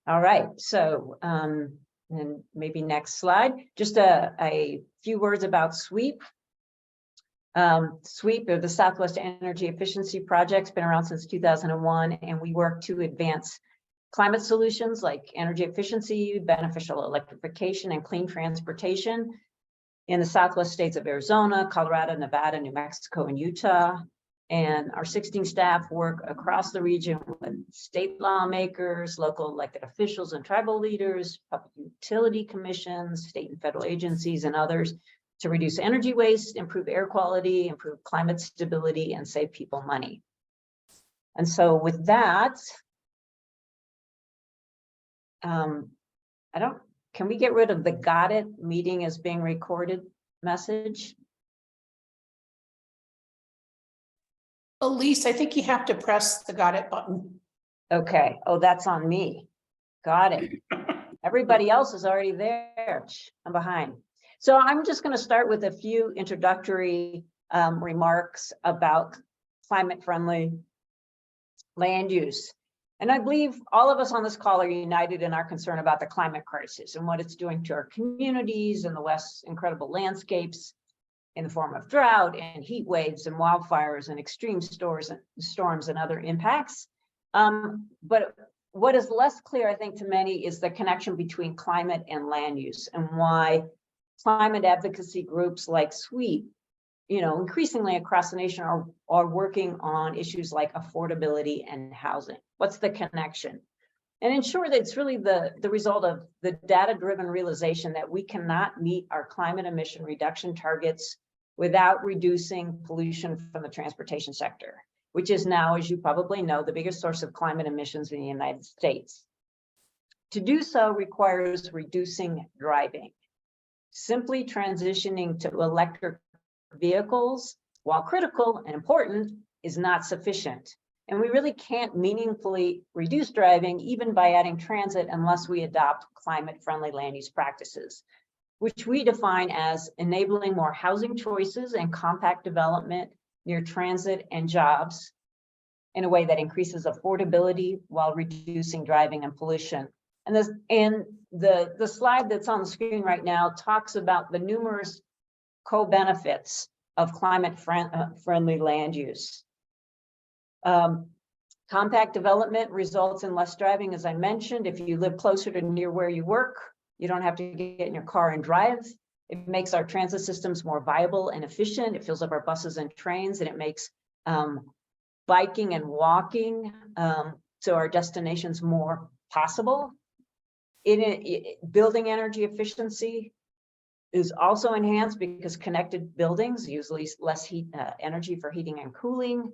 All right, so and maybe next slide, just a few words about SWEEP. SWEEP, or the Southwest Energy Efficiency Project, has been around since 2001, and we work to advance climate solutions like energy efficiency, beneficial electrification, and clean transportation in the Southwest states of Arizona, Colorado, Nevada, New Mexico, and Utah. And our 16 staff work across the region with state lawmakers, local elected officials and tribal leaders, public utility commissions, state and federal agencies, and others to reduce energy waste, improve air quality, improve climate stability, and save people money. And so with that, can we get rid of the "got it" meeting is being recorded message? Elise, I think you have to press the "got it" button. Okay. Oh, that's on me. Got it. Everybody else is already there. I'm behind. So I'm just going to start with a few introductory remarks about climate-friendly land use. And I believe all of us on this call are united in our concern about the climate crisis and what it's doing to our communities and the West's incredible landscapes in the form of drought and heat waves and wildfires and extreme storms and other impacts. But what is less clear, I think, to many is the connection between climate and land use, and why climate advocacy groups like SWEEP, increasingly across the nation are working on issues like affordability and housing. What's the connection? And in short, it's really the result of the data-driven realization that we cannot meet our climate emission reduction targets without reducing pollution from the transportation sector, which is now, as you probably know, the biggest source of climate emissions in the United States. To do so requires reducing driving. Simply transitioning to electric vehicles, while critical and important, is not sufficient. And we really can't meaningfully reduce driving, even by adding transit, unless we adopt climate-friendly land use practices, which we define as enabling more housing choices and compact development near transit and jobs in a way that increases affordability while reducing driving and pollution. And the slide that's on the screen right now talks about the numerous co-benefits of climate-friendly land use. Compact development results in less driving, as I mentioned. If you live closer to near where you work, you don't have to get in your car and drive. It makes our transit systems more viable and efficient. It fills up our buses and trains, and it makes biking and walking to our destinations more possible. Building energy efficiency is also enhanced because connected buildings use less energy for heating and cooling.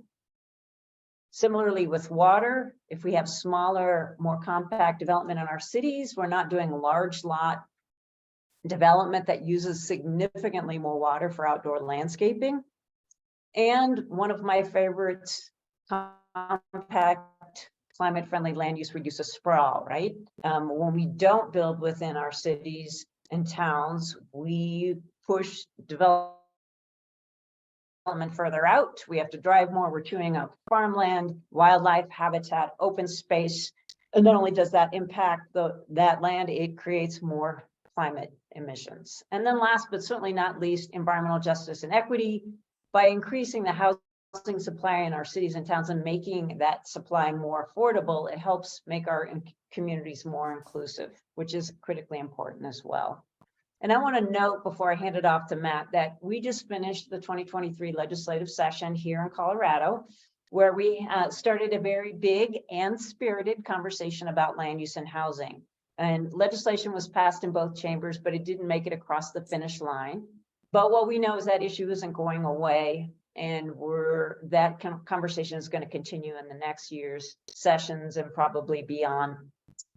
Similarly with water, if we have smaller, more compact development in our cities, we're not doing large lot development that uses significantly more water for outdoor landscaping. And one of my favorites, compact climate-friendly land use reduces sprawl, right? When we don't build within our cities and towns, we push development further out. We have to drive more. We're chewing up farmland, wildlife habitat, open space. And not only does that impact that land, it creates more climate emissions. And then last but certainly not least, environmental justice and equity. By increasing the housing supply in our cities and towns and making that supply more affordable, it helps make our communities more inclusive, which is critically important as well. And I want to note before I hand it off to Matt that we just finished the 2023 legislative session here in Colorado, where we started a very big and spirited conversation about land use and housing. And legislation was passed in both chambers, but it didn't make it across the finish line. But what we know is that issue isn't going away, and that conversation is going to continue in the next year's sessions and probably beyond.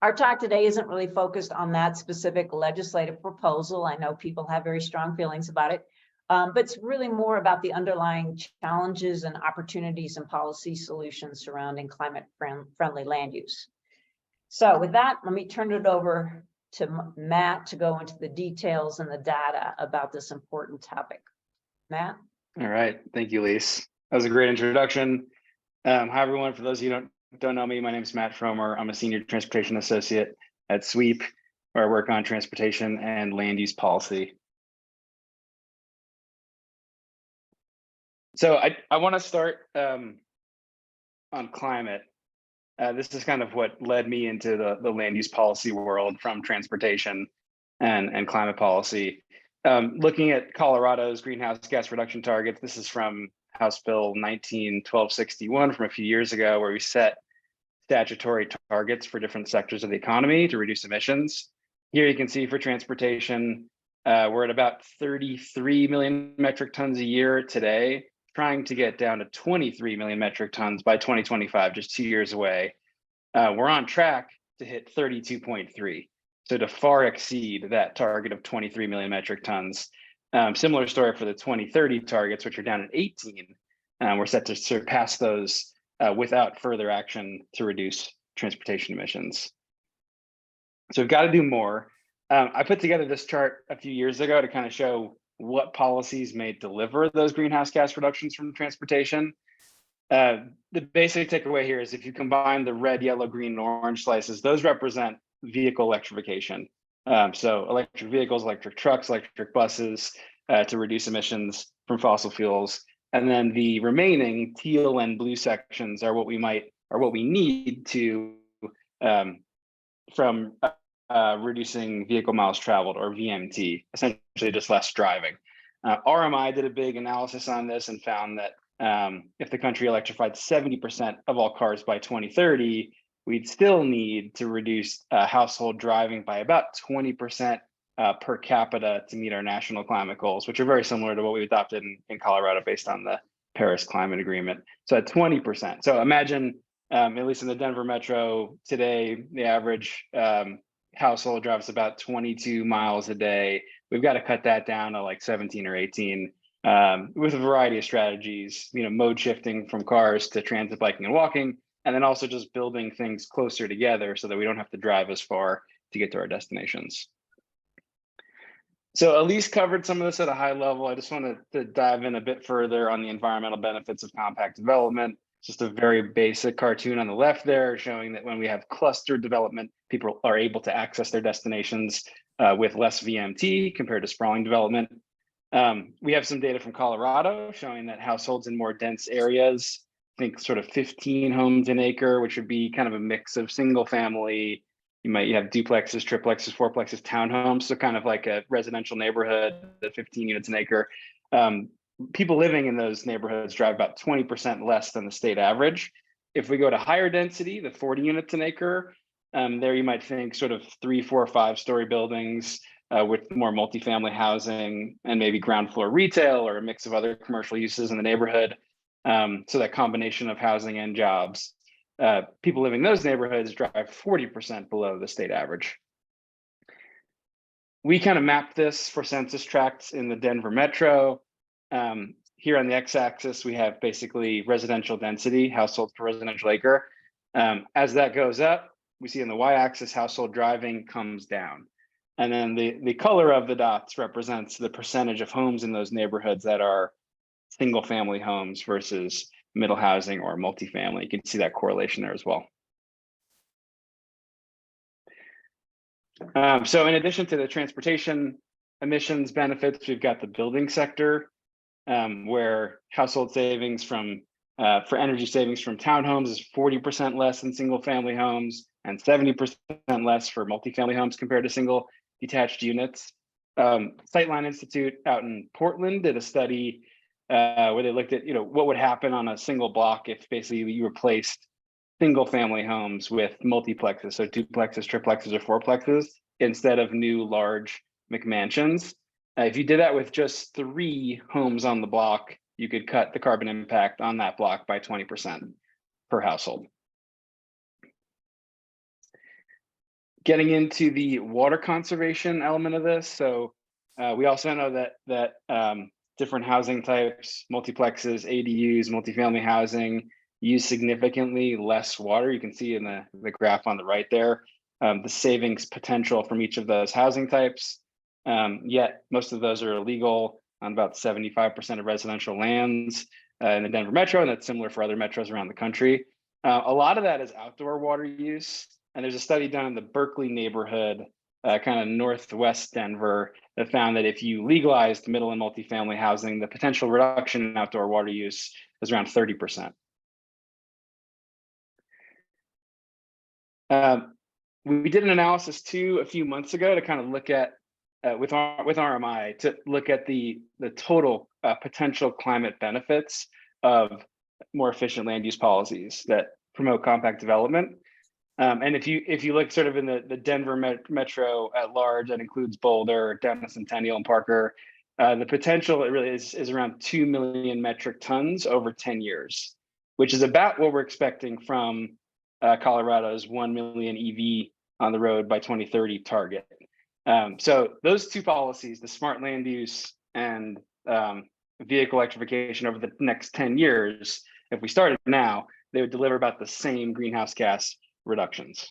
Our talk today isn't really focused on that specific legislative proposal. I know people have very strong feelings about it, but it's really more about the underlying challenges and opportunities and policy solutions surrounding climate-friendly land use. So with that, let me turn it over to Matt to go into the details and the data about this important topic. Matt? All right, thank you, Elise. That was a great introduction. Hi, everyone. For those of you who don't don't know me, my name is Matt Fromer. I'm a senior transportation associate at SWEEP, where I work on transportation and land use policy. So I want to start on climate. This is kind of what led me into the land use policy world from transportation and climate policy. Looking at Colorado's greenhouse gas reduction targets, this is from House Bill 19-1261 from a few years ago, where we set statutory targets for different sectors of the economy to reduce emissions. Here you can see for transportation, we're at about 33 million metric tons a year today, trying to get down to 23 million metric tons by 2025, just 2 years away. We're on track to hit 32.3. So to far exceed that target of 23 million metric tons. Similar story for the 2030 targets, which are down at 18. We're set to surpass those without further action to reduce transportation emissions. So we've got to do more. I put together this chart a few years ago to kind of show what policies may deliver those greenhouse gas reductions from transportation. The basic takeaway here is if you combine the red, yellow, green, and orange slices, those represent vehicle electrification. So electric vehicles, electric trucks, electric buses to reduce emissions from fossil fuels. And then the remaining teal and blue sections are what we need to from reducing vehicle miles traveled, or VMT, essentially just less driving. RMI did a big analysis on this and found that if the country electrified 70% of all cars by 2030, we'd still need to reduce household driving by about 20% per capita to meet our national climate goals, which are very similar to what we adopted in Colorado based on the Paris Climate Agreement. So at 20%. So imagine, at least in the Denver metro today, the average household drives about 22 miles a day. We've got to cut that down to like 17 or 18 with a variety of strategies, mode shifting from cars to transit, biking, and walking, and then also just building things closer together so that we don't have to drive as far to get to our destinations. So Elise covered some of this at a high level. I just wanted to dive in a bit further on the environmental benefits of compact development. Just a very basic cartoon on the left there showing that when we have clustered development, people are able to access their destinations with less VMT compared to sprawling development. We have some data from Colorado showing that households in more dense areas, think sort of 15 homes an acre, which would be kind of a mix of single family. You have duplexes, triplexes, fourplexes, townhomes, so kind of like a residential neighborhood at 15 units an acre. People living in those neighborhoods drive about 20% less than the state average. If we go to higher density, the 40 units an acre, there you might think sort of 3, 4, 5-story buildings with more multifamily housing and maybe ground floor retail or a mix of other commercial uses in the neighborhood. So that combination of housing and jobs. People living in those neighborhoods drive 40% below the state average. We kind of mapped this for census tracts in the Denver metro. Here on the x-axis, we have basically residential density, households per residential acre. As that goes up, we see on the y-axis, household driving comes down. And then the color of the dots represents the percentage of homes in those neighborhoods that are single family homes versus middle housing or multifamily. You can see that correlation there as well. So in addition to the transportation emissions benefits, we've got the building sector, where household savings for energy savings from townhomes is 40% less than single family homes and 70% less for multifamily homes compared to single detached units. Sightline Institute out in Portland did a study where they looked at what would happen on a single block if basically you replaced single family homes with multiplexes, so duplexes, triplexes, or fourplexes instead of new large McMansions. If you did that with just 3 homes on the block, you could cut the carbon impact on that block by 20% per household. Getting into the water conservation element of this, so we also know that different housing types, multiplexes, ADUs, multifamily housing, use significantly less water. You can see in the graph on the right there, the savings potential from each of those housing types. Yet most of those are illegal on about 75% of residential lands in the Denver metro, and that's similar for other metros around the country. A lot of that is outdoor water use. And there's a study done in the Berkeley neighborhood, kind of northwest Denver, that found that if you legalized middle and multifamily housing, the potential reduction in outdoor water use is around 30%. We did an analysis too a few months ago to kind of look at with RMI to look at the total potential climate benefits of more efficient land use policies that promote compact development. And if you look sort of in the Denver metro at large, that includes Boulder, Dennis Centennial, and Parker, the potential it really is around 2 million metric tons over 10 years, which is about what we're expecting from Colorado's 1 million EV on the road by 2030 target. So those two policies, the smart land use and vehicle electrification over the next 10 years, if we started now, they would deliver about the same greenhouse gas reductions.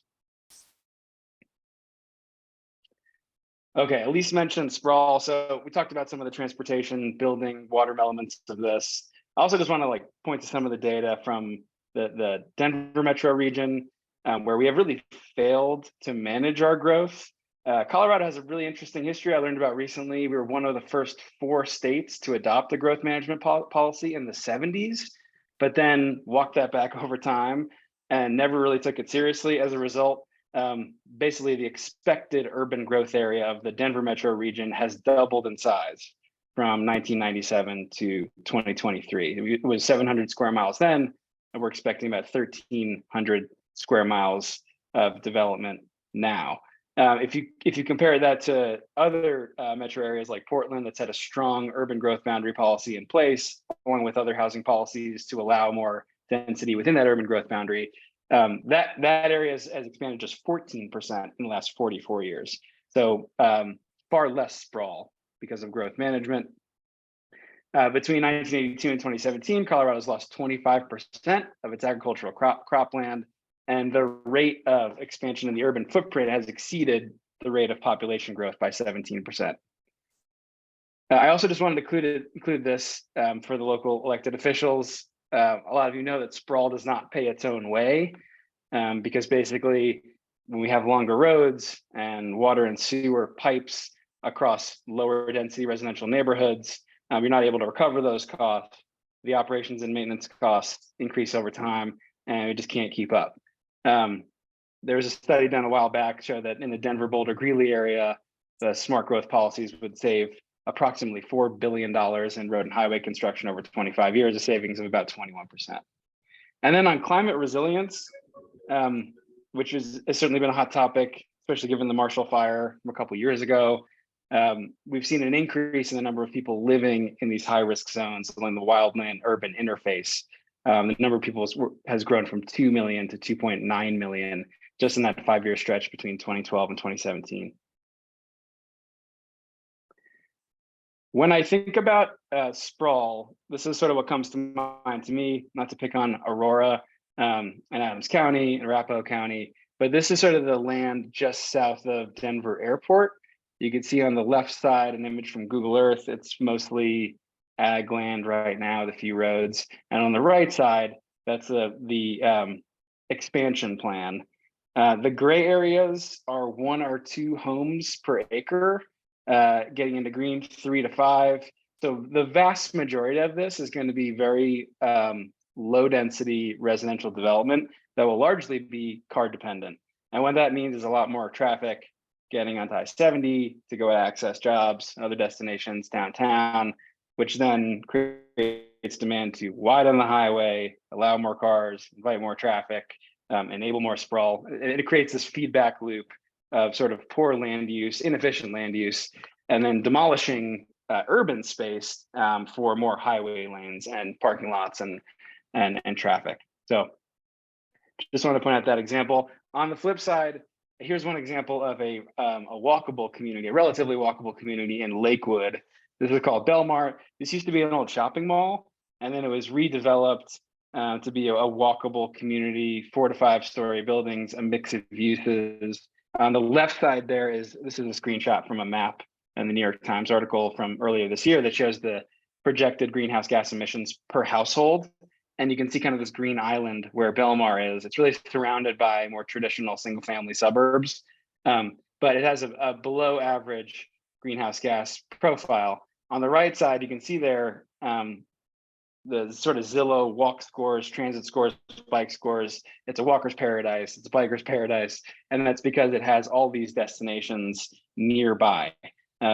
Okay, Elise mentioned sprawl. So we talked about some of the transportation, building, water elements of this. I also just want to point to some of the data from the Denver metro region, where we have really failed to manage our growth. Colorado has a really interesting history I learned about recently. We were one of the first 4 states to adopt a growth management policy in the 70s, but then walked that back over time and never really took it seriously. As a result, basically the expected urban growth area of the Denver metro region has doubled in size from 1997 to 2023. It was 700 square miles then, and we're expecting about 1,300 square miles of development now. If you compare that to other metro areas like Portland, that's had a strong urban growth boundary policy in place, along with other housing policies to allow more density within that urban growth boundary, that area has expanded just 14% in the last 44 years. So far less sprawl because of growth management. Between 1982 and 2017, Colorado's lost 25% of its agricultural cropland, and the rate of expansion in the urban footprint has exceeded the rate of population growth by 17%. I also just wanted to include this for the local elected officials. A lot of you know that sprawl does not pay its own way, because basically when we have longer roads and water and sewer pipes across lower density residential neighborhoods, you're not able to recover those costs. The operations and maintenance costs increase over time, and we just can't keep up. There was a study done a while back showed that in the Denver, Boulder, Greeley area, the smart growth policies would save approximately $4 billion in road and highway construction over 25 years, a savings of about 21%. And then on climate resilience, which has certainly been a hot topic, especially given the Marshall Fire from a couple of years ago. We've seen an increase in the number of people living in these high-risk zones along the wildland-urban interface. The number of people has grown from 2 million to 2.9 million just in that 5-year stretch between 2012 and 2017. When I think about sprawl, this is sort of what comes to mind to me, not to pick on Aurora and Adams County and Arapahoe County, but this is sort of the land just south of Denver Airport. You can see on the left side an image from Google Earth. It's mostly ag land right now, the few roads. And on the right side, that's the expansion plan. The gray areas are 1 or 2 homes per acre, getting into green 3 to 5. So the vast majority of this is going to be very low density residential development that will largely be car dependent. And what that means is a lot more traffic getting onto I-70 to go access jobs and other destinations downtown, which then creates demand to widen the highway, allow more cars, invite more traffic, enable more sprawl. It creates this feedback loop of sort of poor land use, inefficient land use, and then demolishing urban space for more highway lanes and parking lots and traffic. So just want to point out that example. On the flip side, here's one example of a walkable community, a relatively walkable community in Lakewood. This is called Belmar. This used to be an old shopping mall, and then it was redeveloped to be a walkable community, 4 to 5 story buildings, a mix of uses. On the left side this is a screenshot from a map in the New York Times article from earlier this year that shows the projected greenhouse gas emissions per household and you can see kind of this green island where Belmar is. It's really surrounded by more traditional single-family suburbs, but it has a below average greenhouse gas profile. On the right side, you can see there the sort of Zillow walk scores, transit scores, bike scores. It's a walker's paradise, it's a biker's paradise, and that's because it has all these destinations nearby.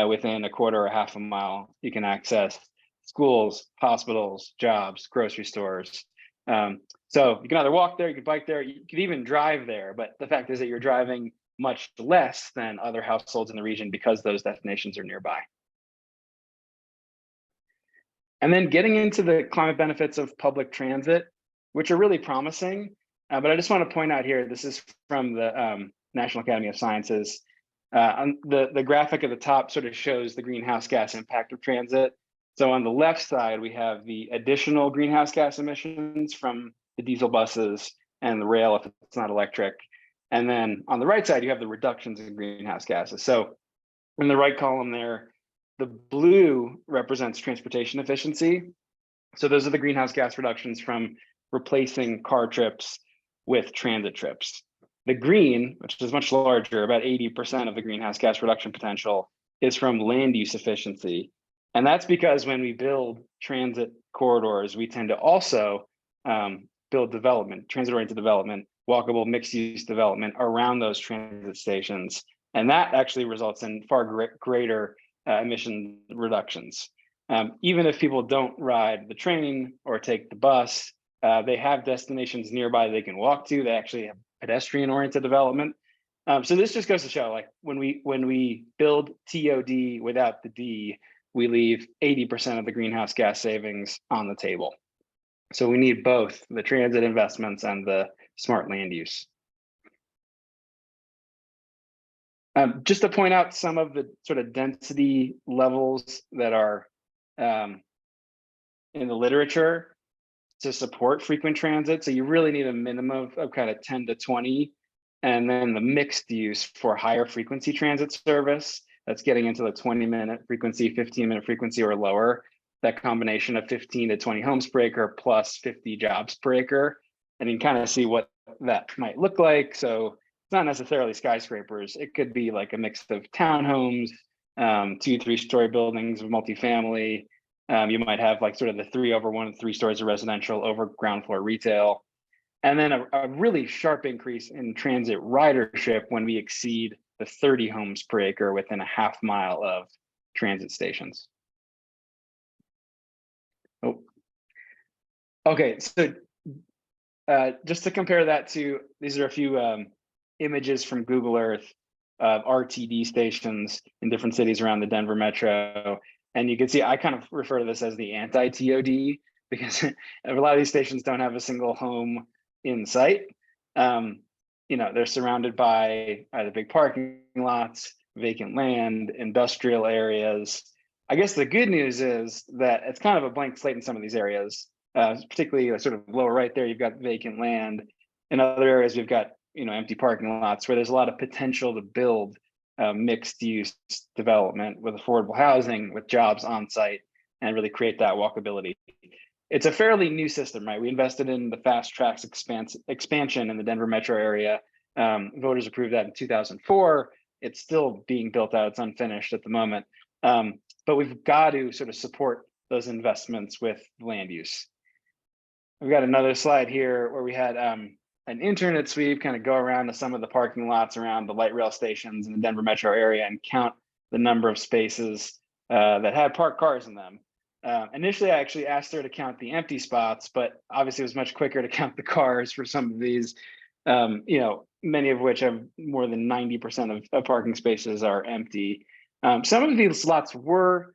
Within a quarter or half a mile, you can access schools, hospitals, jobs, grocery stores. So you can either walk there, you can bike there, you could even drive there, but the fact is that you're driving much less than other households in the region because those destinations are nearby. And then getting into the climate benefits of public transit, which are really promising. But I just want to point out here, this is from the National Academy of Sciences. The graphic at the top sort of shows the greenhouse gas impact of transit. So on the left side, we have the additional greenhouse gas emissions from the diesel buses and the rail if it's not electric. And then on the right side, you have the reductions in greenhouse gases. So in the right column there, the blue represents transportation efficiency. So those are the greenhouse gas reductions from replacing car trips with transit trips. The green, which is much larger, about 80% of the greenhouse gas reduction potential, is from land use efficiency. And that's because when we build transit corridors, we tend to also build development, transit-oriented development, walkable mixed-use development around those transit stations. And that actually results in far greater emission reductions. Even if people don't ride the train or take the bus, they have destinations nearby they can walk to. They actually have pedestrian-oriented development. So this just goes to show, like when we build TOD without the D, we leave 80% of the greenhouse gas savings on the table. So we need both the transit investments and the smart land use. Just to point out some of the sort of density levels that are in the literature to support frequent transit. So you really need a minimum of kind of 10 to 20, and then the mixed use for higher frequency transit service, that's getting into the 20-minute frequency, 15-minute frequency or lower. That combination of 15 to 20 homes per acre plus 50 jobs per acre. And you can kind of see what that might look like. So it's not necessarily skyscrapers. It could be like a mix of townhomes, 2-3 story buildings of multifamily. You might have like sort of the 3 over 1 and 3 stories of residential over ground floor retail. And then a really sharp increase in transit ridership when we exceed the 30 homes per acre within a half mile of transit stations. Oh, okay. So just to compare that to, these are a few images from Google Earth of RTD stations in different cities around the Denver metro. And you can see, I kind of refer to this as the anti-TOD because a lot of these stations don't have a single home in sight. You know, they're surrounded by either big parking lots, vacant land, industrial areas. I guess the good news is that it's kind of a blank slate in some of these areas, particularly sort of lower right there, you've got vacant land. In other areas, we've got, you know, empty parking lots where there's a lot of potential to build mixed use development with affordable housing, with jobs on site, and really create that walkability. It's a fairly new system, right? We invested in the fast tracks expansion in the Denver metro area. Voters approved that in 2004. It's still being built out. It's unfinished at the moment. But we've got to sort of support those investments with land use. We've got another slide here where we had an internet sweep kind of go around to some of the parking lots around the light rail stations in the Denver metro area and count the number of spaces that had parked cars in them. Initially, I actually asked her to count the empty spots, but obviously it was much quicker to count the cars for some of these, you know, many of which have more than 90% of parking spaces are empty. Some of these slots were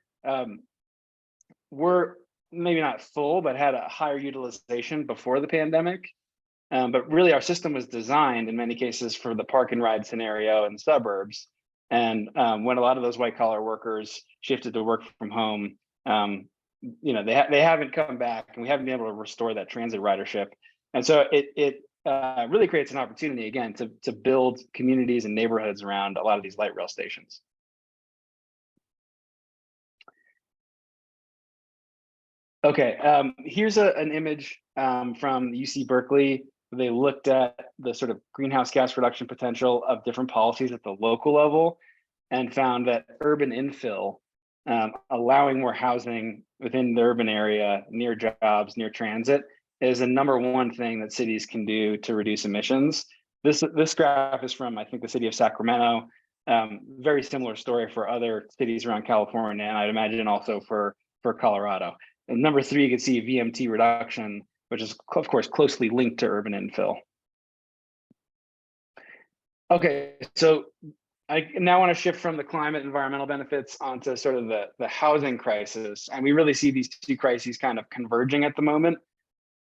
maybe not full, but had a higher utilization before the pandemic. But really our system was designed in many cases for the park and ride scenario in the suburbs. And when a lot of those white collar workers shifted to work from home, you know, they haven't come back, and we haven't been able to restore that transit ridership. And so it really creates an opportunity again to build communities and neighborhoods around a lot of these light rail stations. Okay, here's an image from UC Berkeley. They looked at the sort of greenhouse gas reduction potential of different policies at the local level and found that urban infill, allowing more housing within the urban area, near jobs, near transit, is the #1 thing that cities can do to reduce emissions. This graph is from, I think, the city of Sacramento. Very similar story for other cities around California, and I'd imagine also for Colorado. And #3, you can see VMT reduction, which is of course closely linked to urban infill. Okay, so I now want to shift from the climate environmental benefits onto sort of the housing crisis. And we really see these two crises kind of converging at the moment,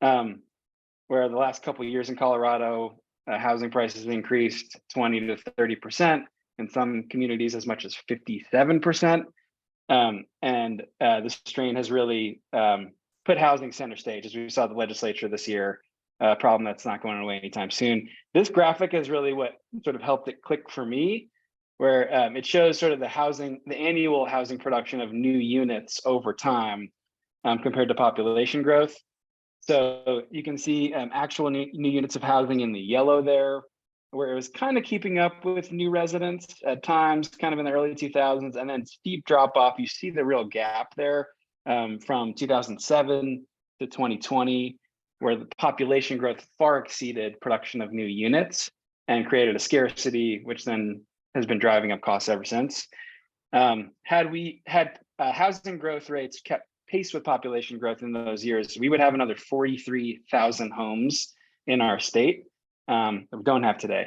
where the last couple of years in Colorado, housing prices increased 20 to 30%, in some communities as much as 57%. The strain has really put housing center stage, as we saw the legislature this year, a problem that's not going away anytime soon. This graphic is really what sort of helped it click for me, where it shows sort of the annual housing production of new units over time compared to population growth. So you can see actual new units of housing in the yellow there, where it was kind of keeping up with new residents at times, kind of in the early 2000s, and then steep drop off. You see the real gap there from 2007 to 2020, where the population growth far exceeded production of new units and created a scarcity, which then has been driving up costs ever since. Had housing growth rates kept pace with population growth in those years, we would have another 43,000 homes in our state that we don't have today.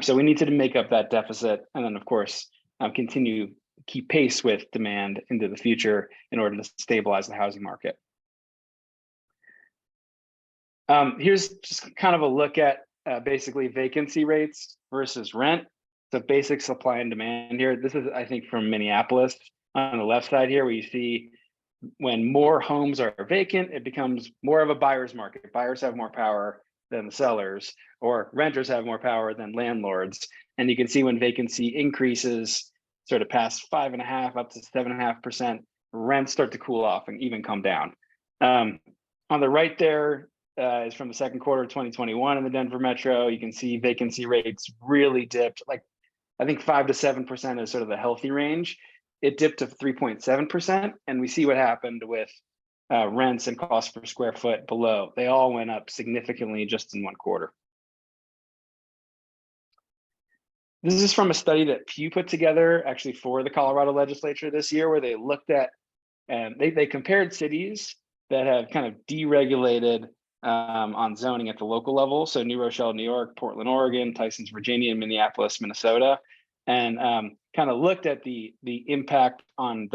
So we need to make up that deficit, and then of course continue to keep pace with demand into the future in order to stabilize the housing market. Here's just kind of a look at basically vacancy rates versus rent. So basic supply and demand here. This is, I think, from Minneapolis on the left side here, where you see when more homes are vacant, it becomes more of a buyer's market. Buyers have more power than the sellers, or renters have more power than landlords. And you can see when vacancy increases, sort of past 5.5% up to 7.5%, rents start to cool off and even come down. On the right there is from the second quarter of 2021 in the Denver Metro. You can see vacancy rates really dipped, like I think 5 to 7% is sort of the healthy range. It dipped to 3.7%, and we see what happened with rents and cost per square foot below. They all went up significantly just in one quarter. This is from a study that Pew put together actually for the Colorado legislature this year, where they looked at, and they compared cities that have kind of deregulated on zoning at the local level. So New Rochelle, New York, Portland, Oregon, Tysons, Virginia, and Minneapolis, Minnesota. And kind of looked at the impact on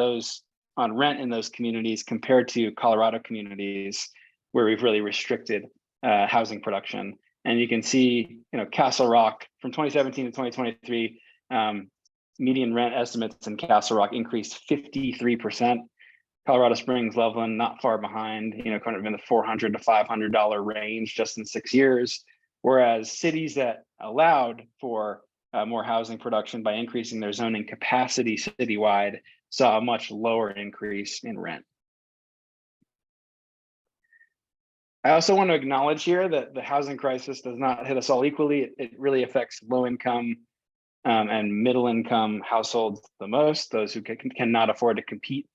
rent in those communities compared to Colorado communities where we've really restricted housing production. And you can see, Castle Rock from 2017 to 2023, median rent estimates in Castle Rock increased 53%. Colorado Springs, Loveland, not far behind, kind of in the $400 to $500 range just in 6 years. Whereas cities that allowed for more housing production by increasing their zoning capacity citywide saw a much lower increase in rent. I also want to acknowledge here that the housing crisis does not hit us all equally. It really affects low income and middle income households the most, those who cannot afford to compete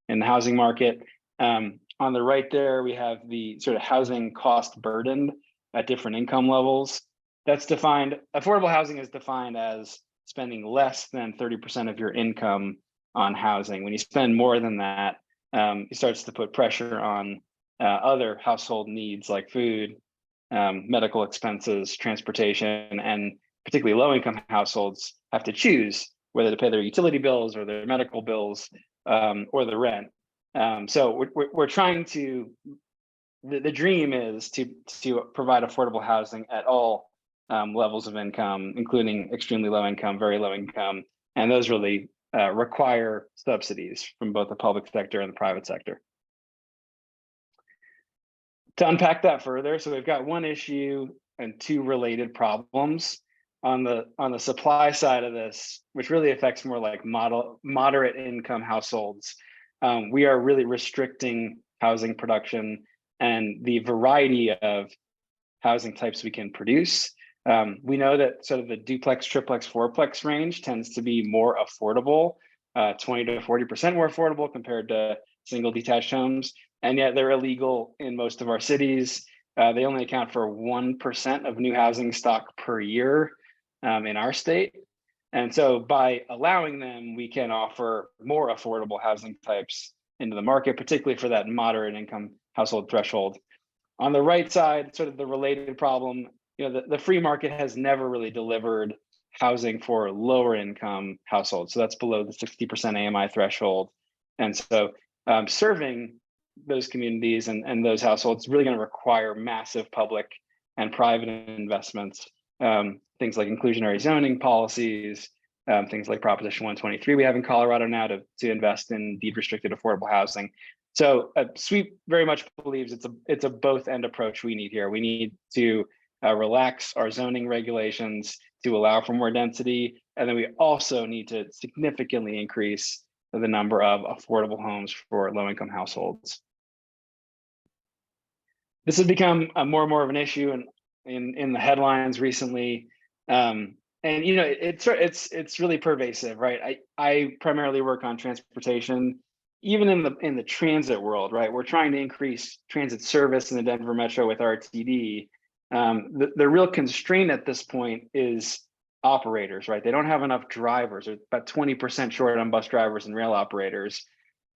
in the housing market. On the right there, we have the sort of housing cost burden at different income levels. That's defined, affordable housing is defined as spending less than 30% of your income on housing. When you spend more than that, it starts to put pressure on other household needs like food, medical expenses, transportation, and particularly low-income households have to choose whether to pay their utility bills or their medical bills or the rent. So we're trying to, the dream is to provide affordable housing at all levels of income, including extremely low income, very low income, and those really require subsidies from both the public sector and the private sector. To unpack that further, so we've got one issue and two related problems. On the supply side of this, which really affects more like moderate income households, we are really restricting housing production and the variety of housing types we can produce. We know that sort of the duplex, triplex, fourplex range tends to be more affordable, 20 to 40% more affordable compared to single detached homes. And yet they're illegal in most of our cities. They only account for 1% of new housing stock per year in our state. And so by allowing them, we can offer more affordable housing types into the market, particularly for that moderate income household threshold. On the right side, sort of the related problem, the free market has never really delivered housing for lower income households. So that's below the 60% AMI threshold. And so serving those communities and those households is really going to require massive public and private investments, things like inclusionary zoning policies, things like Proposition 123 we have in Colorado now to invest in deed restricted affordable housing. So SWEEP very much believes it's a both end approach we need here. We need to relax our zoning regulations to allow for more density. And then we also need to significantly increase the number of affordable homes for low income households. This has become more and more of an issue in the headlines recently. And it's really pervasive, right? I primarily work on transportation. Even in the transit world, right? We're trying to increase transit service in the Denver Metro with RTD. The real constraint at this point is operators, right? They don't have enough drivers. They're about 20% short on bus drivers and rail operators.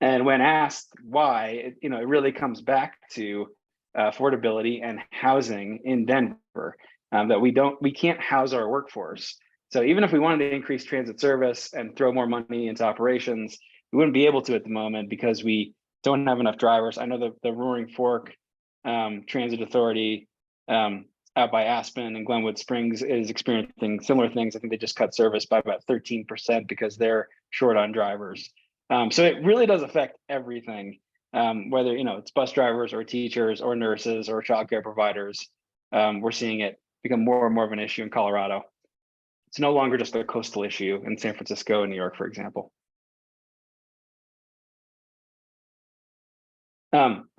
And when asked why, it really comes back to affordability and housing in Denver, that we can't house our workforce. So even if we wanted to increase transit service and throw more money into operations, we wouldn't be able to at the moment because we don't have enough drivers. I know the Roaring Fork Transit Authority out by Aspen and Glenwood Springs is experiencing similar things. I think they just cut service by about 13% because they're short on drivers. So it really does affect everything, whether it's bus drivers or teachers or nurses or childcare providers. We're seeing it become more and more of an issue in Colorado. It's no longer just a coastal issue in San Francisco and New York, for example.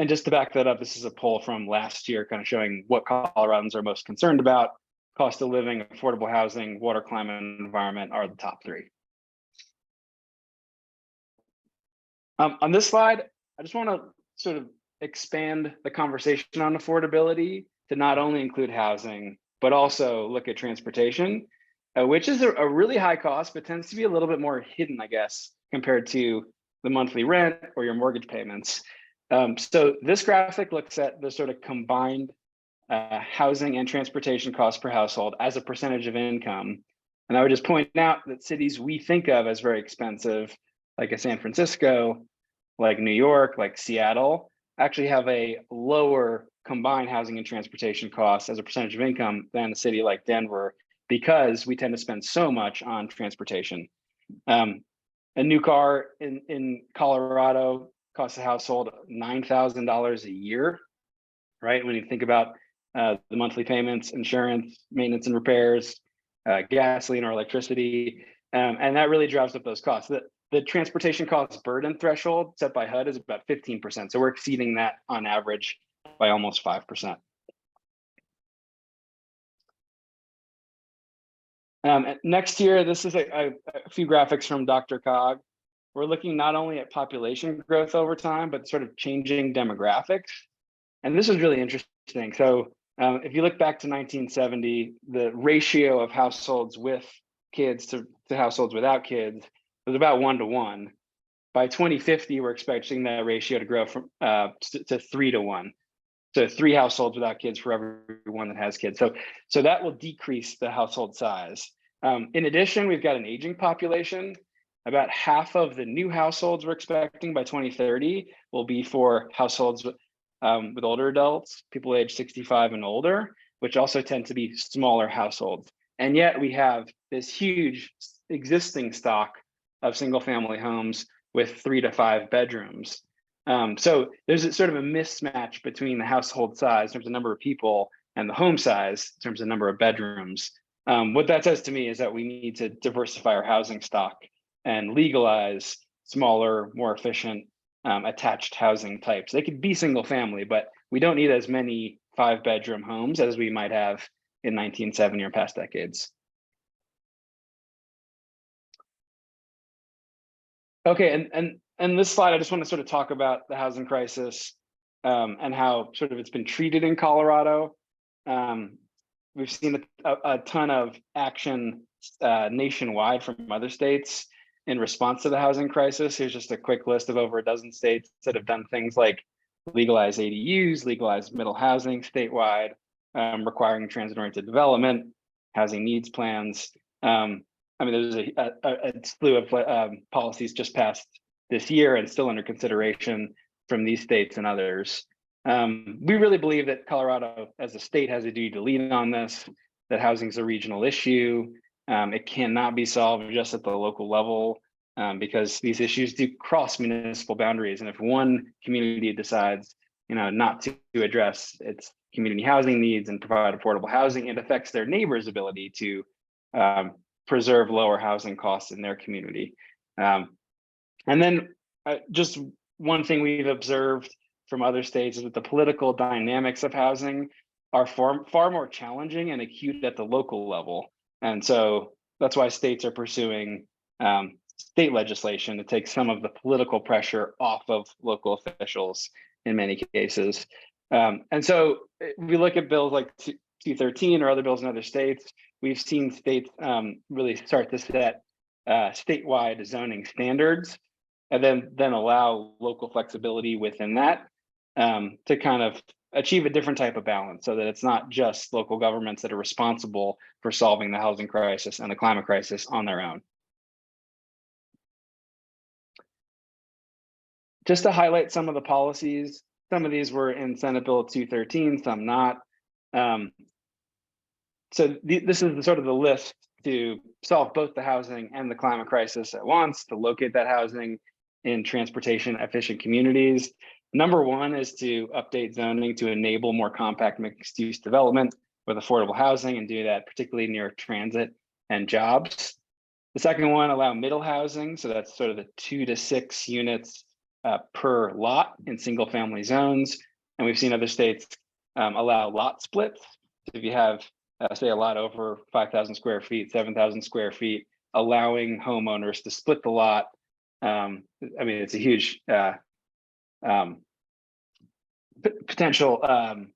And just to back that up, this is a poll from last year kind of showing what Coloradans are most concerned about. Cost of living, affordable housing, water, climate, and environment are the top three. On this slide, I just want to sort of expand the conversation on affordability to not only include housing, but also look at transportation, which is a really high cost, but tends to be a little bit more hidden, I guess, compared to the monthly rent or your mortgage payments. So this graphic looks at the sort of combined housing and transportation costs per household as a percentage of income. And I would just point out that cities we think of as very expensive, like a San Francisco, like New York, like Seattle, actually have a lower combined housing and transportation costs as a percentage of income than a city like Denver, because we tend to spend so much on transportation. A new car in Colorado costs a household $9,000 a year, right? When you think about the monthly payments, insurance, maintenance and repairs, gasoline or electricity, and that really drives up those costs. The transportation costs burden threshold set by HUD is about 15%. So we're exceeding that on average by almost 5%. Next year, this is a few graphics from Dr. Cog. We're looking not only at population growth over time, but sort of changing demographics. And this is really interesting. So if you look back to 1970, the ratio of households with kids to households without kids was about 1-to-1. By 2050, we're expecting that ratio to grow from to 3-to-1. So 3 households without kids for every one that has kids. So that will decrease the household size. In addition, we've got an aging population. About half of the new households we're expecting by 2030 will be for households with older adults, people age 65 and older, which also tend to be smaller households. And yet we have this huge existing stock of single family homes with 3 to 5 bedrooms. So there's a sort of a mismatch between the household size in terms of number of people and the home size in terms of number of bedrooms. What that says to me is that we need to diversify our housing stock and legalize smaller, more efficient attached housing types. They could be single family, but we don't need as many 5-bedroom homes as we might have in 1970 or past decades. Okay, and this slide, I just want to sort of talk about the housing crisis and how sort of it's been treated in Colorado. We've seen a ton of action nationwide from other states in response to the housing crisis. Here's just a quick list of over a dozen states that have done things like legalize ADUs, legalize middle housing statewide, requiring transit-oriented development, housing needs plans. I mean, there's a slew of policies just passed this year and still under consideration from these states and others. We really believe that Colorado as a state has a duty to lead on this, that housing is a regional issue. It cannot be solved just at the local level because these issues do cross municipal boundaries. And if one community decides, not to address its community housing needs and provide affordable housing, it affects their neighbors' ability to preserve lower housing costs in their community. And then just one thing we've observed from other states is that the political dynamics of housing are far more challenging and acute at the local level. And so that's why states are pursuing state legislation to take some of the political pressure off of local officials in many cases. And so we look at bills like 213 or other bills in other states, we've seen states really start to set statewide zoning standards and then allow local flexibility within that to kind of achieve a different type of balance so that it's not just local governments that are responsible for solving the housing crisis and the climate crisis on their own. Just to highlight some of the policies, some of these were in Senate Bill 213, some not. So this is sort of the list to solve both the housing and the climate crisis at once, to locate that housing in transportation efficient communities. Number one is to update zoning to enable more compact mixed use development with affordable housing and do that particularly near transit and jobs. The second one, allow middle housing. So that's sort of the 2 to 6 units per lot in single family zones. And we've seen other states allow lot splits. So if you have say a lot over 5,000 square feet, 7,000 square feet, allowing homeowners to split the lot. I mean, it's a huge potential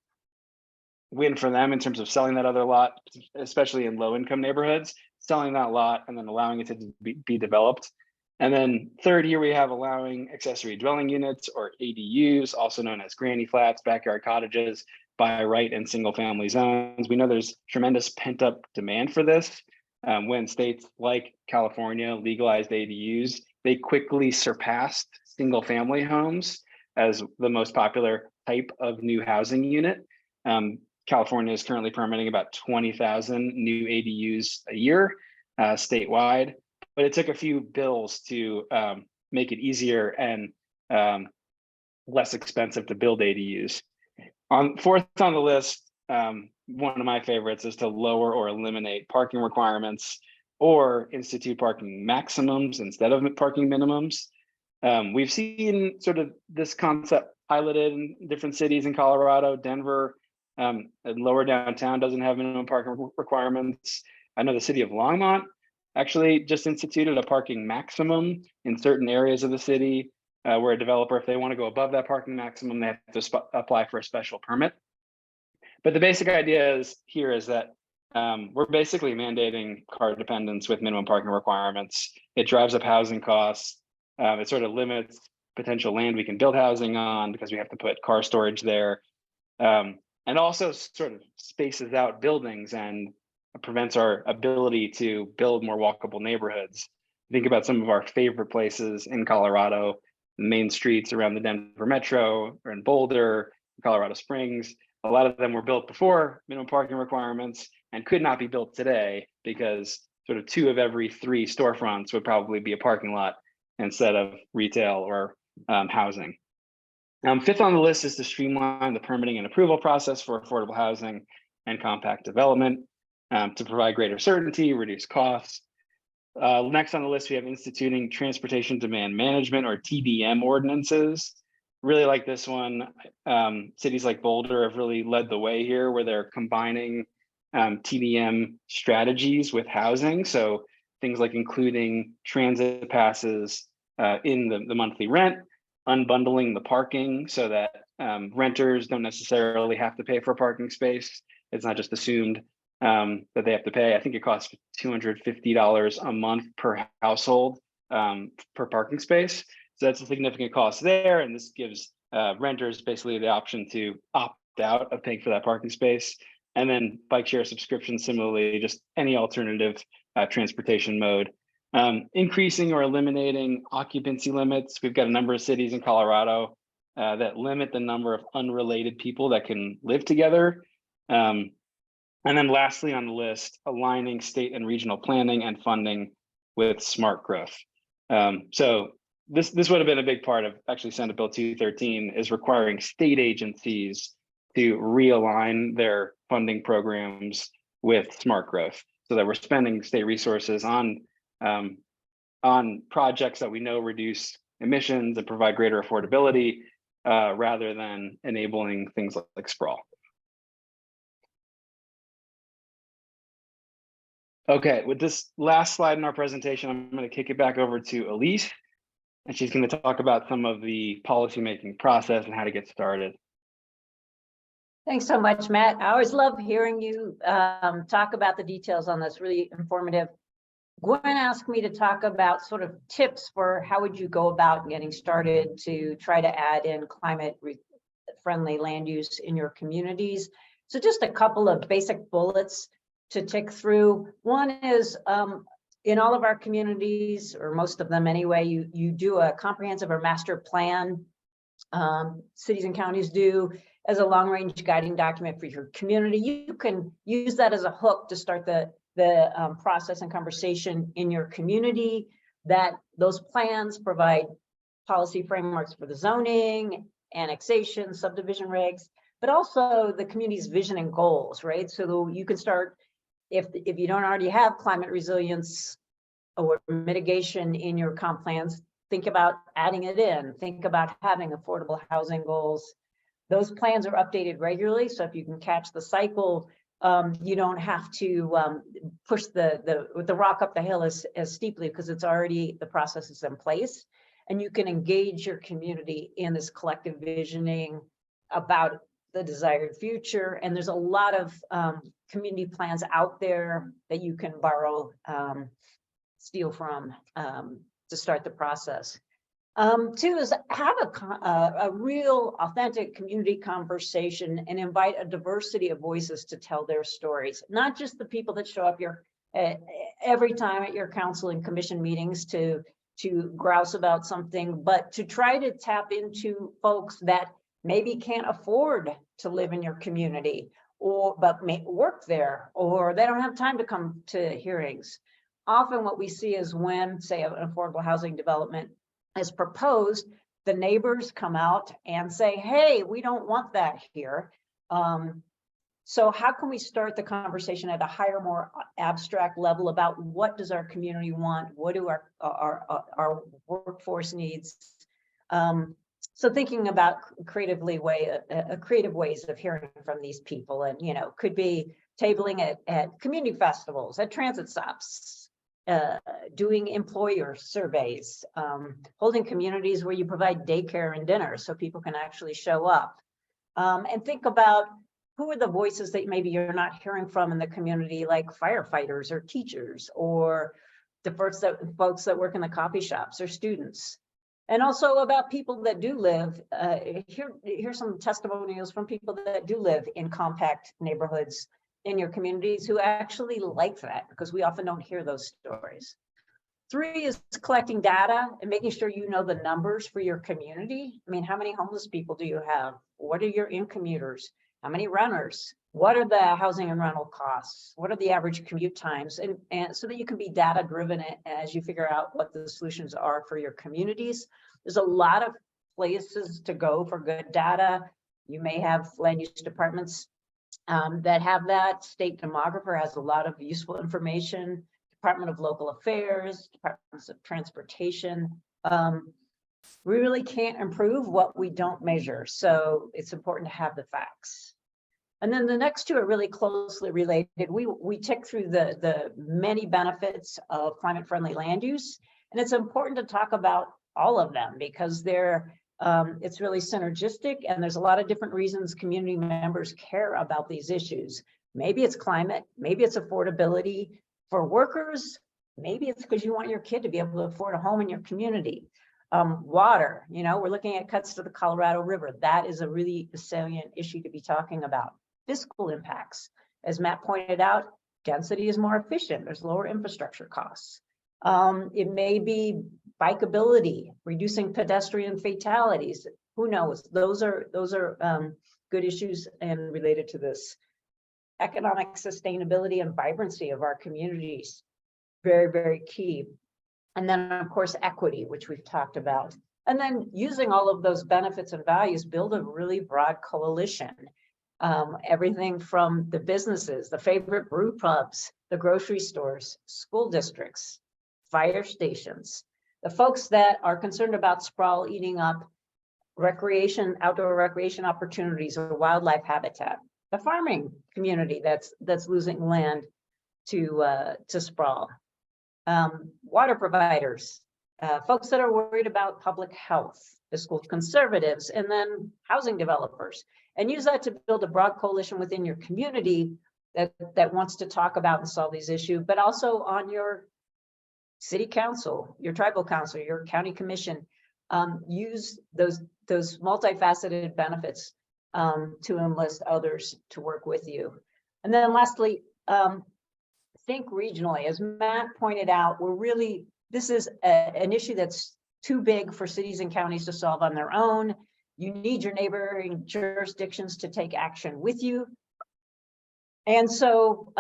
win for them in terms of selling that other lot, especially in low income neighborhoods, selling that lot and then allowing it to be developed. And then third, here we have allowing accessory dwelling units or ADUs, also known as granny flats, backyard cottages, by right in single family zones. We know there's tremendous pent up demand for this. When states like California legalized ADUs, they quickly surpassed single family homes as the most popular type of new housing unit. California is currently permitting about 20,000 new ADUs a year statewide, but it took a few bills to make it easier and less expensive to build ADUs. Fourth on the list, one of my favorites is to lower or eliminate parking requirements or institute parking maximums instead of parking minimums. We've seen sort of this concept piloted in different cities in Colorado. Denver, lower downtown doesn't have minimum parking requirements. I know the city of Longmont actually just instituted a parking maximum in certain areas of the city where a developer, if they want to go above that parking maximum, they have to apply for a special permit. But the basic idea is that we're basically mandating car dependence with minimum parking requirements. It drives up housing costs. It sort of limits potential land we can build housing on because we have to put car storage there. And also sort of spaces out buildings and prevents our ability to build more walkable neighborhoods. Think about some of our favorite places in Colorado, the main streets around the Denver Metro or in Boulder, Colorado Springs. A lot of them were built before minimum parking requirements and could not be built today because sort of 2 of every 3 storefronts would probably be a parking lot instead of retail or housing. Fifth on the list is to streamline the permitting and approval process for affordable housing and compact development to provide greater certainty, reduce costs. Next on the list, we have instituting transportation demand management, or TDM, ordinances. Really like this one. Cities like Boulder have really led the way here, where they're combining TDM strategies with housing. So things like including transit passes in the monthly rent, unbundling the parking so that renters don't necessarily have to pay for a parking space. It's not just assumed that they have to pay. I think it costs $250 a month per household per parking space. So that's a significant cost there. And this gives renters basically the option to opt out of paying for that parking space. And then bike share subscription, similarly, just any alternative transportation mode. Increasing or eliminating occupancy limits. We've got a number of cities in Colorado that limit the number of unrelated people that can live together. And then lastly on the list, aligning state and regional planning and funding with smart growth. So this would have been a big part of actually Senate Bill 213, is requiring state agencies to realign their funding programs with smart growth, so that we're spending state resources on projects that we know reduce emissions and provide greater affordability, rather than enabling things like sprawl. Okay, with this last slide in our presentation, I'm going to kick it back over to Elise, and she's going to talk about some of the policymaking process and how to get started. Thanks so much, Matt. I always love hearing you talk about the details on this, really informative. Gwen asked me to talk about sort of tips for how would you go about getting started to try to add in climate-friendly land use in your communities. So just a couple of basic bullets to tick through. One is in all of our communities, or most of them anyway, you do a comprehensive or master plan. Cities and counties do, as a long-range guiding document for your community. You can use that as a hook to start the process and conversation in your community. That those plans provide policy frameworks for the zoning, annexation, subdivision regs, but also the community's vision and goals, right? So you can start, if you don't already have climate resilience or mitigation in your comp plans, think about adding it in. Think about having affordable housing goals. Those plans are updated regularly, so if you can catch the cycle, you don't have to push the rock up the hill as steeply, because it's already, the process is in place, and you can engage your community in this collective visioning about the desired future. And there's a lot of community plans out there that you can borrow, steal from to start the process. Two is have a real authentic community conversation and invite a diversity of voices to tell their stories, not just the people that show up here every time at your council and commission meetings to grouse about something, but to try to tap into folks that maybe can't afford to live in your community, but may work there, or they don't have time to come to hearings. Often what we see is when, say, an affordable housing development is proposed, the neighbors come out and say, hey, we don't want that here. So how can we start the conversation at a higher, more abstract level about what does our community want? What do our workforce needs? So thinking about creative ways of hearing from these people, and could be tabling at community festivals, at transit stops, doing employer surveys, holding communities where you provide daycare and dinner so people can actually show up, and think about who are the voices that maybe you're not hearing from in the community, like firefighters or teachers, or the folks that work in the coffee shops, or students. And also about people that do live, here's some testimonials from people that do live in compact neighborhoods in your communities who actually like that, because we often don't hear those stories. 3 is collecting data and making sure you know the numbers for your community. I mean, how many homeless people do you have? What are your in-commuters? How many renters? What are the housing and rental costs? What are the average commute times? And so that you can be data driven as you figure out what the solutions are for your communities. There's a lot of places to go for good data. You may have land use departments that have that. State demographer has a lot of useful information. Department of Local Affairs, Departments of Transportation. We really can't improve what we don't measure. So it's important to have the facts. And then the next two are really closely related. We tick through the many benefits of climate-friendly land use, and it's important to talk about all of them because it's really synergistic, and there's a lot of different reasons community members care about these issues. Maybe it's climate, maybe it's affordability for workers, maybe it's because you want your kid to be able to afford a home in your community. Water, we're looking at cuts to the Colorado River. That is a really salient issue to be talking about. Fiscal impacts. As Matt pointed out, density is more efficient. There's lower infrastructure costs. It may be bikeability, reducing pedestrian fatalities. Who knows? Those are good issues and related to this. Economic sustainability and vibrancy of our communities. Very, very key. And then, of course, equity, which we've talked about. And then using all of those benefits and values, build a really broad coalition. Everything from the businesses, the favorite brew pubs, the grocery stores, school districts, fire stations, the folks that are concerned about sprawl eating up recreation, outdoor recreation opportunities or wildlife habitat, the farming community that's losing land to sprawl, water providers, folks that are worried about public health, fiscal conservatives, and then housing developers. And use that to build a broad coalition within your community that wants to talk about and solve these issues, but also on your city council, your tribal council, your county commission. Use those multifaceted benefits to enlist others to work with you. And then lastly, think regionally. As Matt pointed out, this is an issue that's too big for cities and counties to solve on their own. You need your neighboring jurisdictions to take action with you. And so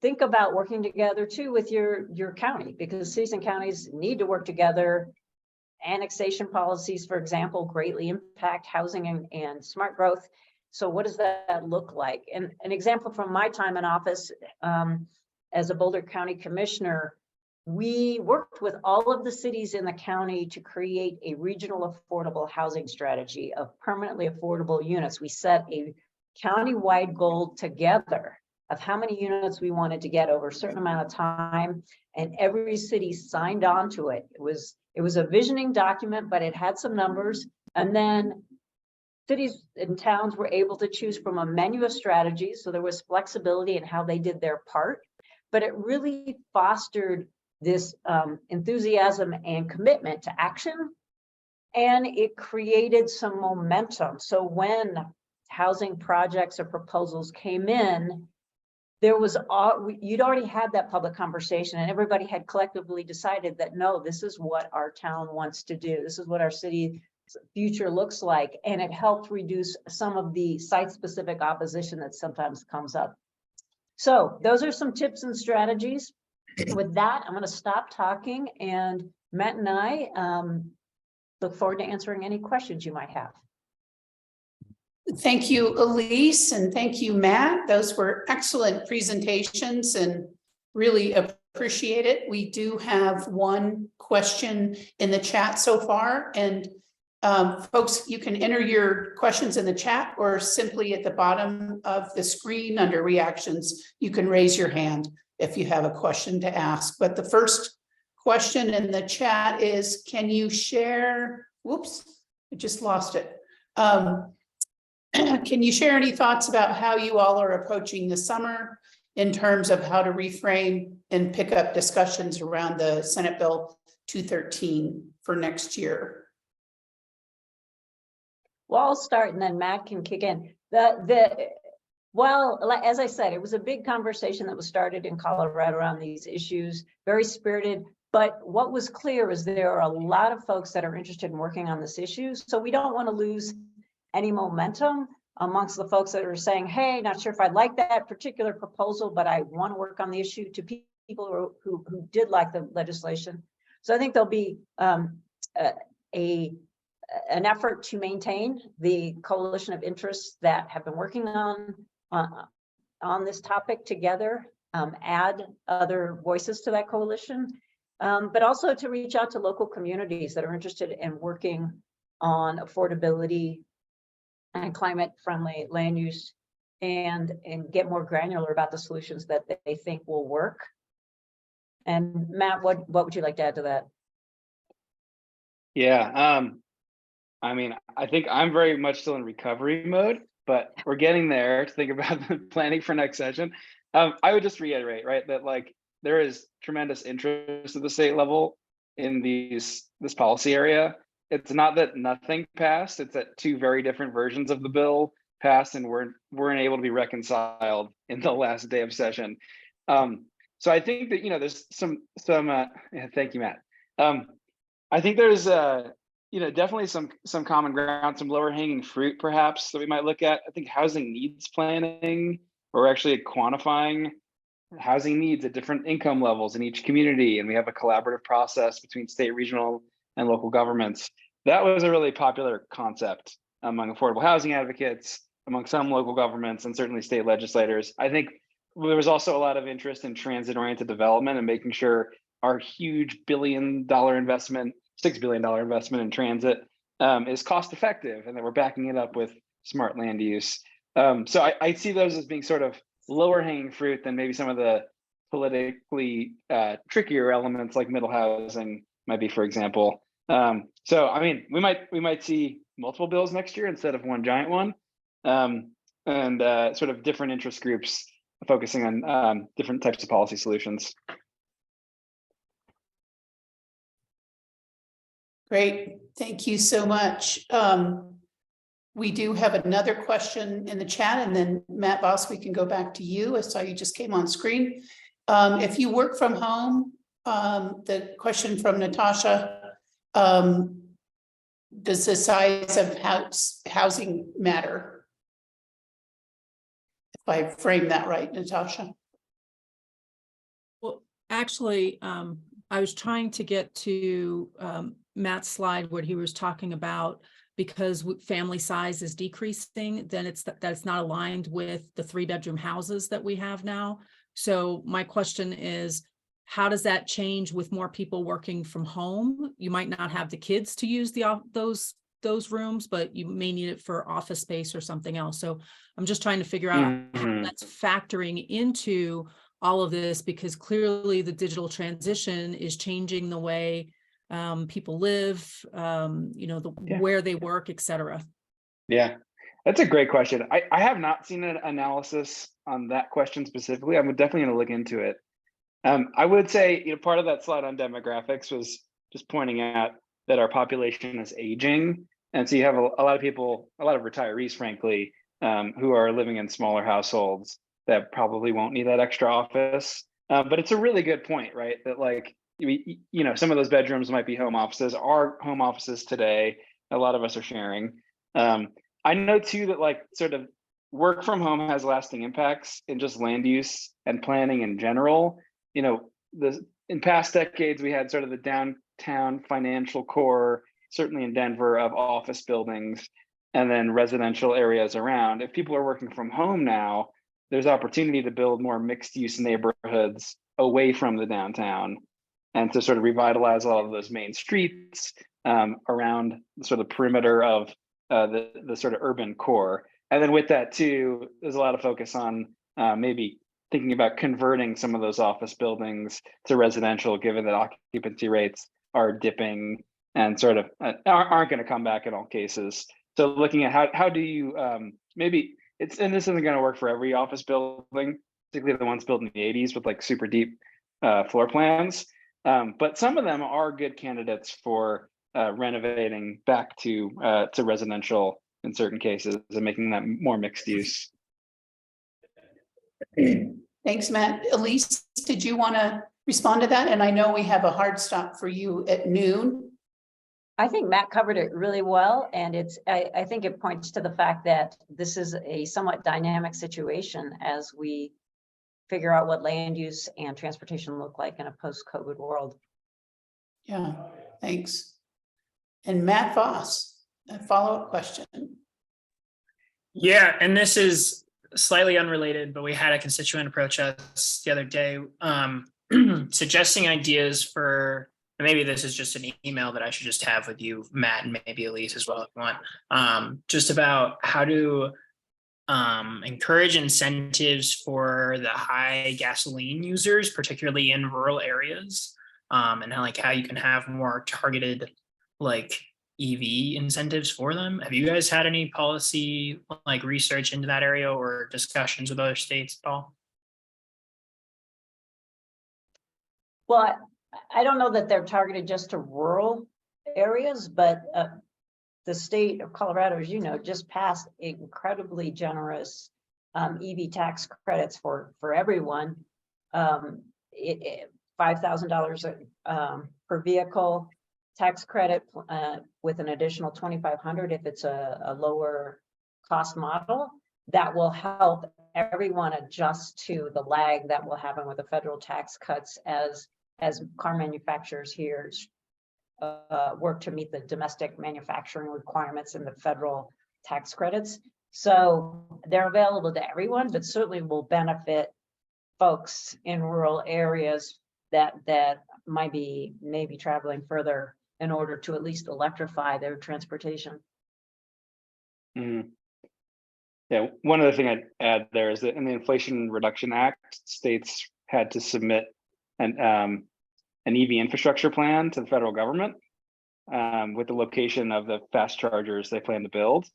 think about working together too with your county, because cities and counties need to work together. Annexation policies, for example, greatly impact housing and smart growth. So what does that look like? And an example from my time in office as a Boulder County Commissioner, we worked with all of the cities in the county to create a regional affordable housing strategy of permanently affordable units. We set a county-wide goal together of how many units we wanted to get over a certain amount of time, and every city signed on to it. It was a visioning document, but it had some numbers, and then cities and towns were able to choose from a menu of strategies, so there was flexibility in how they did their part, but it really fostered this enthusiasm and commitment to action, and it created some momentum. So when housing projects or proposals came in, you'd already had that public conversation, and everybody had collectively decided that no, this is what our town wants to do. This is what our city future looks like, and it helped reduce some of the site-specific opposition that sometimes comes up. So those are some tips and strategies. With that, I'm going to stop talking, and Matt and I look forward to answering any questions you might have. Thank you, Elise, and thank you, Matt. Those were excellent presentations and really appreciate it. We do have one question in the chat so far, and folks, you can enter your questions in the chat or simply at the bottom of the screen under reactions, you can raise your hand if you have a question to ask. But the first question in the chat is, can you share, whoops, I just lost it. Can you share any thoughts about how you all are approaching the summer in terms of how to reframe and pick up discussions around the Senate Bill 213 for next year? Well, I'll start and then Matt can kick in. Well, as I said, it was a big conversation that was started in Colorado around these issues, very spirited. But what was clear is there are a lot of folks that are interested in working on this issue. So we don't want to lose any momentum amongst the folks that are saying, hey, not sure if I'd like that particular proposal, but I want to work on the issue, to people who did like the legislation. So I think there'll be an effort to maintain the coalition of interests that have been working on this topic together. add other voices to that coalition, but also to reach out to local communities that are interested in working on affordability and climate-friendly land use, and get more granular about the solutions that they think will work. And Matt, what would you like to add to that? Yeah, I mean, I think I'm very much still in recovery mode, but we're getting there to think about the planning for next session. I would just reiterate, right, that like there is tremendous interest at the state level in this policy area. It's not that nothing passed, it's that two very different versions of the bill passed and weren't able to be reconciled in the last day of session. So I think that, you know, there's some yeah, thank you, Matt. I think there's you know, definitely some common ground, some lower hanging fruit perhaps that we might look at. I think housing needs planning, or actually quantifying housing needs at different income levels in each community, and we have a collaborative process between state, regional, and local governments. That was a really popular concept among affordable housing advocates, among some local governments, and certainly state legislators. I think there was also a lot of interest in transit-oriented development and making sure our huge $1 billion investment, $6 billion investment in transit is cost effective, and that we're backing it up with smart land use. So I see those as being sort of lower hanging fruit than maybe some of the politically trickier elements like middle housing might be, for example. So I mean, we might see multiple bills next year instead of one giant one, and sort of different interest groups focusing on different types of policy solutions. Great, thank you so much. We do have another question in the chat, and then Matt Voss, we can go back to you. I saw you just came on screen. If you work from home, the question from Natasha, does the size of housing matter? If I frame that right, Natasha. Well, actually, I was trying to get to Matt's slide where he was talking about, because family size is decreasing, then that's not aligned with the 3-bedroom houses that we have now. So my question is, how does that change with more people working from home? You might not have the kids to use those rooms, but you may need it for office space or something else. So I'm just trying to figure out how that's factoring into all of this, because clearly the digital transition is changing the way people live, you know, where they work, et cetera. Yeah, that's a great question. I have not seen an analysis on that question specifically. I'm definitely going to look into it. I would say, you know, part of that slide on demographics was just pointing out that our population is aging. And so you have a lot of people, a lot of retirees, frankly, who are living in smaller households that probably won't need that extra office. But it's a really good point, right? That like, you know, some of those bedrooms might be home offices, are home offices today. A lot of us are sharing. I know too that like sort of work from home has lasting impacts in just land use and planning in general. You know, in past decades, we had sort of the downtown financial core, certainly in Denver, of office buildings, and then residential areas around. If people are working from home now, there's opportunity to build more mixed use neighborhoods away from the downtown, and to sort of revitalize all of those main streets around the sort of perimeter of the sort of urban core. And then with that too, there's a lot of focus on maybe thinking about converting some of those office buildings to residential, given that occupancy rates are dipping and sort of aren't going to come back in all cases. So looking at how do you maybe this isn't going to work for every office building, particularly the ones built in the 80s with like super deep floor plans. But some of them are good candidates for renovating back to residential in certain cases and making that more mixed use. Thanks, Matt. Elise, did you want to respond to that? And I know we have a hard stop for you at noon. I think Matt covered it really well, and I think it points to the fact that this is a somewhat dynamic situation as we figure out what land use and transportation look like in a post-COVID world. Yeah, thanks. And Matt Voss, a follow-up question. Yeah, and this is slightly unrelated, but we had a constituent approach us the other day, suggesting ideas for, maybe this is just an email that I should just have with you, Matt, and maybe Elise as well if you want, just about how to encourage incentives for the high gasoline users, particularly in rural areas, and how you can have more targeted like EV incentives for them. Have you guys had any policy like research into that area or discussions with other states at all? Well, I don't know that they're targeted just to rural areas, but the state of Colorado, as you know, just passed incredibly generous EV tax credits for everyone. $5,000 per vehicle tax credit with an additional $2,500 if it's a lower cost model. That will help everyone adjust to the lag that will happen with the federal tax cuts as car manufacturers here work to meet the domestic manufacturing requirements and the federal tax credits. So they're available to everyone, but certainly will benefit folks in rural areas that might be maybe traveling further in order to at least electrify their transportation. Mhm. Yeah, one other thing I'd add there is that in the Inflation Reduction Act, states had to submit an EV infrastructure plan to the federal government with the location of the fast chargers they plan to build.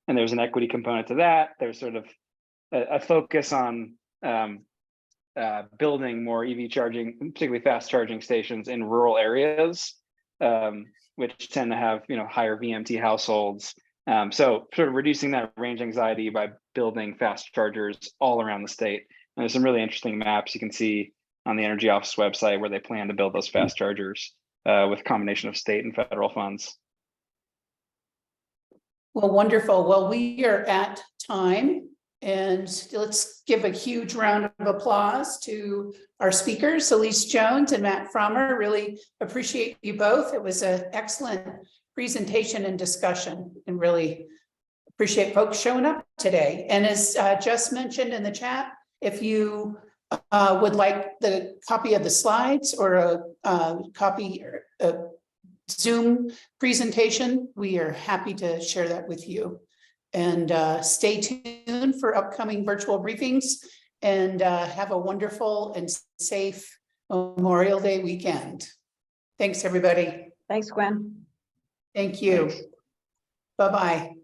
And there's an equity component to that. There's sort of a focus on building more EV charging, particularly fast charging stations in rural areas, which tend to have higher VMT households. So sort of reducing that range anxiety by building fast chargers all around the state. And there's some really interesting maps you can see on the Energy Office website where they plan to build those fast chargers with a combination of state and federal funds. Well, wonderful. Well, we are at time, and let's give a huge round of applause to our speakers, Elise Jones and Matt Frommer. Really appreciate you both. It was an excellent presentation and discussion, and really appreciate folks showing up today. And as just mentioned in the chat, if you would like the copy of the slides or a copy or a Zoom presentation, we are happy to share that with you. And stay tuned for upcoming virtual briefings, and have a wonderful and safe Memorial Day weekend. Thanks, everybody. Thanks, Gwen. Thank you. Thanks. Bye-bye.